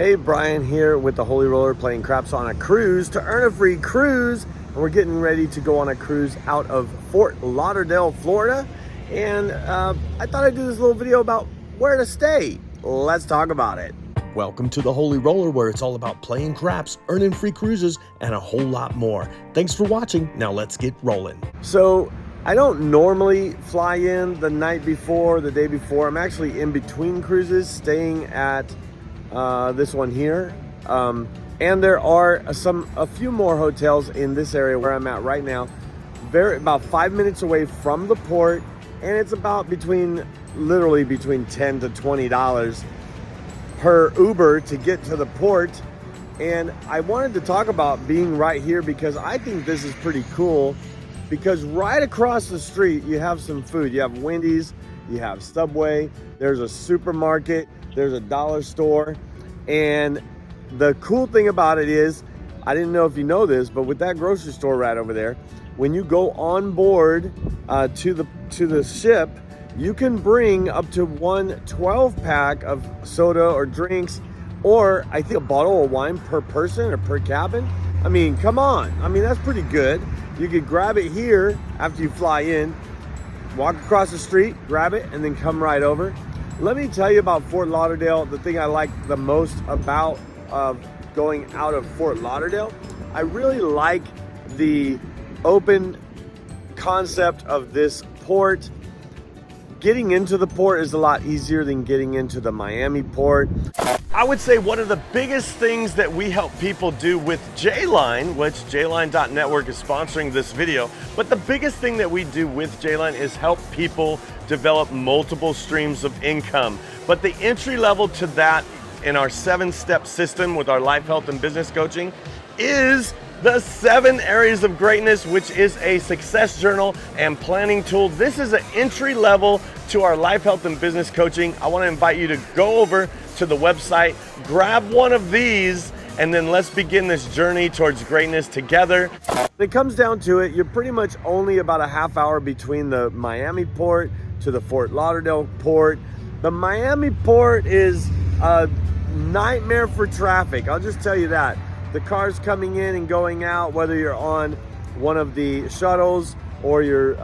Hey, Brian here with the Holy Roller playing craps on a cruise to earn a free cruise. And we're getting ready to go on a cruise out of Fort Lauderdale, Florida. And I thought I'd do this little video about where to stay. Let's talk about it. Welcome to the Holy Roller, where it's all about playing craps, earning free cruises, and a whole lot more. Thanks for watching. Now let's get rolling. So I don't normally fly in the night before, the day before. I'm actually in between cruises, staying at this one here. And there are a few more hotels in this area where I'm at right now. About 5 minutes away from the port, and it's about literally between $10 to $20 per Uber to get to the port. And I wanted to talk about being right here because I think this is pretty cool, because right across the street you have some food. You have Wendy's, you have Subway, there's a supermarket, there's a dollar store. And the cool thing about it is, I didn't know if you know this, but with that grocery store right over there, when you go on board to the ship, you can bring up to one 12-pack of soda or drinks, or I think a bottle of wine per person or per cabin. I mean, come on. I mean, that's pretty good. You could grab it here after you fly in, walk across the street, grab it, and then come right over. Let me tell you about Fort Lauderdale. The thing I like the most about going out of Fort Lauderdale, I really like the open concept of this port. Getting into the port is a lot easier than getting into the Miami port. I would say one of the biggest things that we help people do with J-Line, which J-Line.network is sponsoring this video, but the biggest thing that we do with J-Line is help people develop multiple streams of income. But the entry level to that in our 7-step system with our life, health, and business coaching is the 7 areas of greatness, which is a success journal and planning tool. This is an entry level to our life, health, and business coaching. I want to invite you to go over to the website, grab one of these, and then let's begin this journey towards greatness together. When it comes down to it, you're pretty much only about a half hour between the Miami port to the Fort Lauderdale port. The Miami port is a nightmare for traffic. I'll just tell you that. The cars coming in and going out, whether you're on one of the shuttles or you're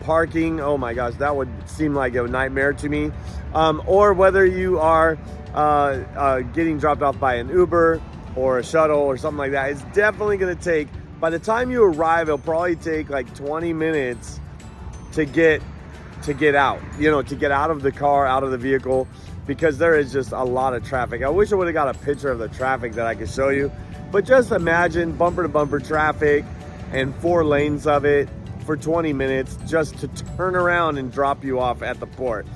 parking, oh my gosh, that would seem like a nightmare to me. Or whether you are getting dropped off by an Uber or a shuttle or something like that, it's definitely going to take, by the time you arrive, it'll probably take like 20 minutes to get out, to get out of the car, out of the vehicle, because there is just a lot of traffic. I wish I would have got a picture of the traffic that I could show you, but just imagine bumper to bumper traffic and 4 lanes of it for 20 minutes just to turn around and drop you off at the port.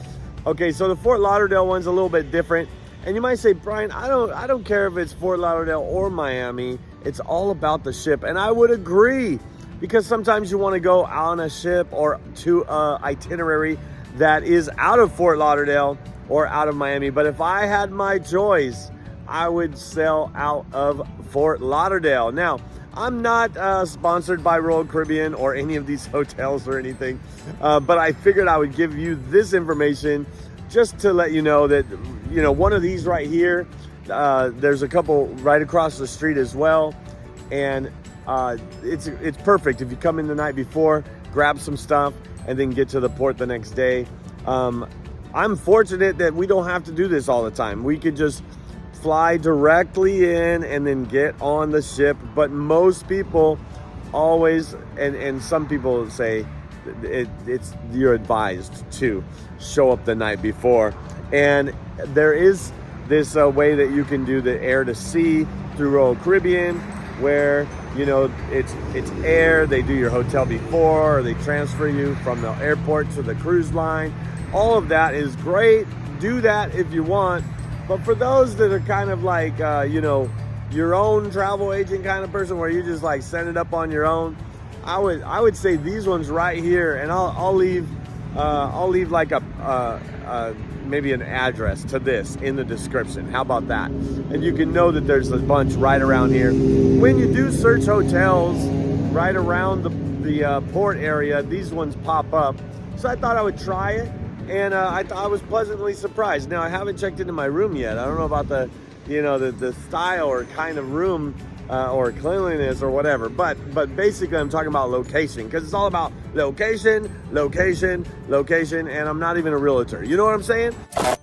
Okay, so the Fort Lauderdale one's a little bit different. And you might say, Brian, I don't care if it's Fort Lauderdale or Miami. It's all about the ship. And I would agree, because sometimes you want to go on a ship or to an itinerary that is out of Fort Lauderdale or out of Miami. But if I had my choice, I would sail out of Fort Lauderdale. Now, I'm not sponsored by Royal Caribbean or any of these hotels or anything, but I figured I would give you this information just to let you know that, one of these right here, there's a couple right across the street as well. And it's perfect if you come in the night before, grab some stuff, and then get to the port the next day. I'm fortunate that we don't have to do this all the time. We could just fly directly in and then get on the ship. But most people always, and some people say you're advised to show up the night before. And there is this way that you can do the air to sea through Royal Caribbean, where it's air. They do your hotel before, or they transfer you from the airport to the cruise line. All of that is great. Do that if you want. But for those that are kind of like, your own travel agent kind of person, where you just like set it up on your own, I would say these ones right here, and I'll leave like maybe an address to this in the description. How about that? And you can know that there's a bunch right around here. When you do search hotels right around the port area, these ones pop up. So I thought I would try it. And I was pleasantly surprised. Now, I haven't checked into my room yet. I don't know about the you know, the style or kind of room or cleanliness or whatever. But basically I'm talking about location, because it's all about location, location, location, and I'm not even a realtor. You know what I'm saying?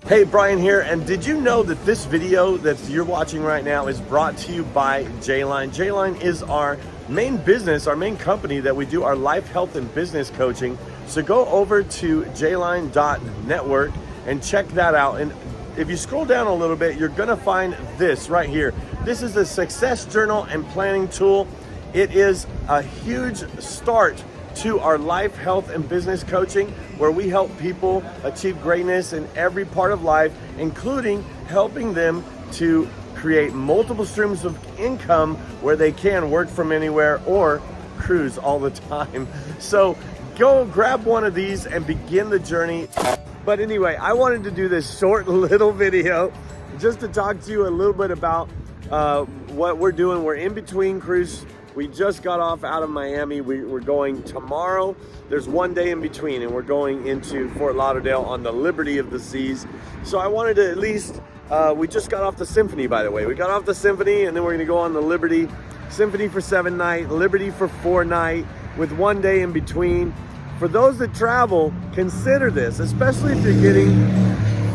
Hey, Brian here, and did you know that this video that you're watching right now is brought to you by J-Line? J-Line is our main business, our main company that we do our life, health, and business coaching. So go over to jline.network and check that out. And if you scroll down a little bit, you're gonna find this right here. This is a success journal and planning tool. It is a huge start to our life, health, and business coaching, where we help people achieve greatness in every part of life, including helping them to create multiple streams of income where they can work from anywhere or cruise all the time. So go grab one of these and begin the journey. But anyway, I wanted to do this short little video just to talk to you a little bit about what we're doing. We're in between cruise. We just got off out of Miami. We're going tomorrow. There's one day in between, and we're going into Fort Lauderdale on the Liberty of the Seas. So I wanted to at least, we just got off the Symphony, by the way. We got off the Symphony, and then we're gonna go on the Liberty. Symphony for 7 night, Liberty for 4 night, with one day in between. For those that travel, consider this, especially if you're getting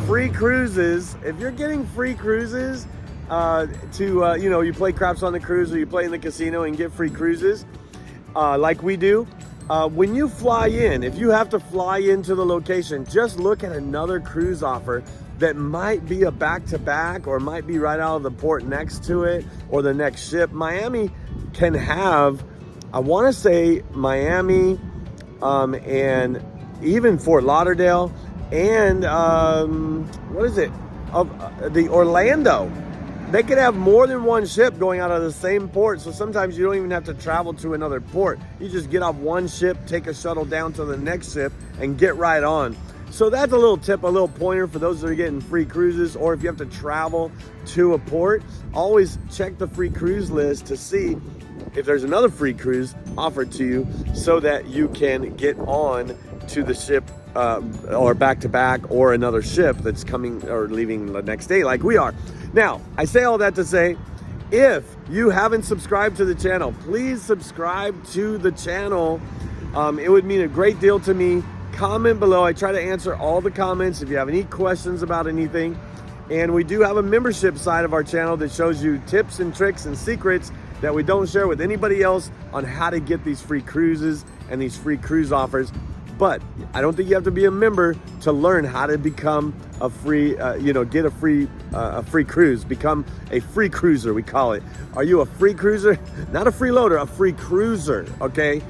free cruises. If you're getting free cruises, you know, you play craps on the cruise or you play in the casino and get free cruises, like we do. When you fly in, if you have to fly into the location, just look at another cruise offer that might be a back-to-back or might be right out of the port next to it or the next ship. Miami can have, I want to say Miami, and even Fort Lauderdale, and what is it? The Orlando. They could have more than one ship going out of the same port, so sometimes you don't even have to travel to another port. You just get off one ship, take a shuttle down to the next ship, and get right on. So that's a little tip, a little pointer for those that are getting free cruises, or if you have to travel to a port, always check the free cruise list to see if there's another free cruise offered to you, so that you can get on to the ship or back-to-back, or another ship that's coming or leaving the next day like we are. Now, I say all that to say, if you haven't subscribed to the channel, please subscribe to the channel. It would mean a great deal to me. Comment below. I try to answer all the comments if you have any questions about anything. And we do have a membership side of our channel that shows you tips and tricks and secrets that we don't share with anybody else on how to get these free cruises and these free cruise offers. But I don't think you have to be a member to learn how to become a free, get a free cruise, become a free cruiser, we call it. Are you a free cruiser? Not a freeloader, a free cruiser, okay?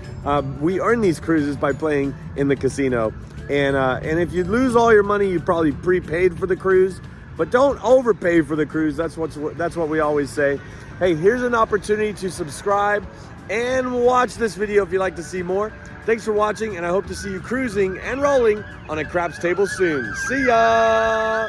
We earn these cruises by playing in the casino. And if you lose all your money, you probably prepaid for the cruise, but don't overpay for the cruise. That's what we always say. Hey, here's an opportunity to subscribe and watch this video if you'd like to see more. Thanks for watching, and I hope to see you cruising and rolling on a craps table soon. See ya!